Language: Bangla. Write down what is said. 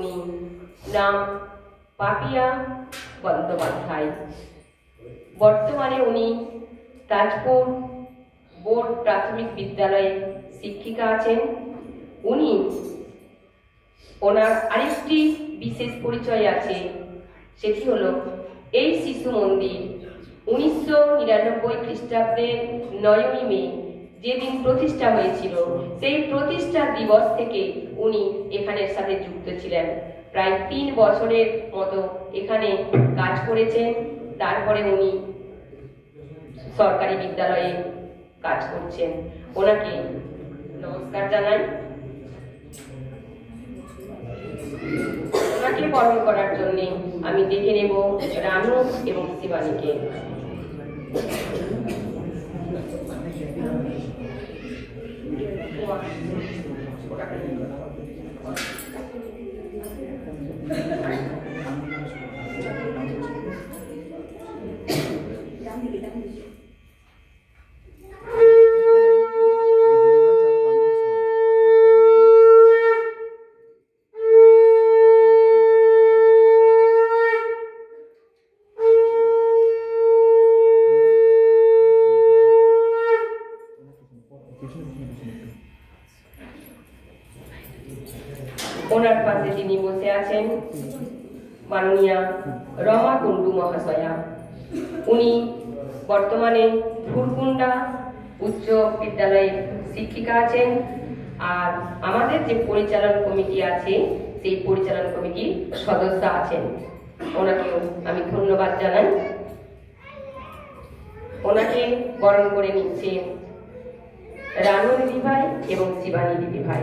উনি নাম পাপিয়া বন্দ্যোপাধ্যায়। বর্তমানে উনি তাজপুর বোর্ড প্রাথমিক বিদ্যালয়ের শিক্ষিকা আছেন। উনি ওনার আরেকটি বিশেষ পরিচয় আছে, সেটি হলো এই শিশু মন্দির 1999 খ্রিস্টাব্দের 9ই মে যেদিন প্রতিষ্ঠা হয়েছিল, সেই প্রতিষ্ঠা দিবস থেকে উনি এখানের সাথে যুক্ত ছিলেন। প্রায় 3 বছরের মতো এখানে কাজ করেছেন। তারপরে উনি সরকারি বিদ্যালয়ে কাজ করছেন। ওনাকে নমস্কার জানাই। ওনাকে বরণ করার জন্য আমি ডেকে নেব রানু এবং শিবানীকে। ওনার পাশে যিনি বসে আছেন মাননীয়া রমা কুণ্ডু মহাশয়া। উনি বর্তমানে ফুরকুন্ডা উচ্চ বিদ্যালয়ের শিক্ষিকা আছেন। আর আমাদের যে পরিচালন কমিটি আছে, সেই পরিচালন কমিটির সদস্য আছেন। ওনাকেও আমি ধন্যবাদ জানাই। ওনাকে বরণ করে নিচ্ছে রানু দিদিভাই এবং শিবানী দিদিভাই।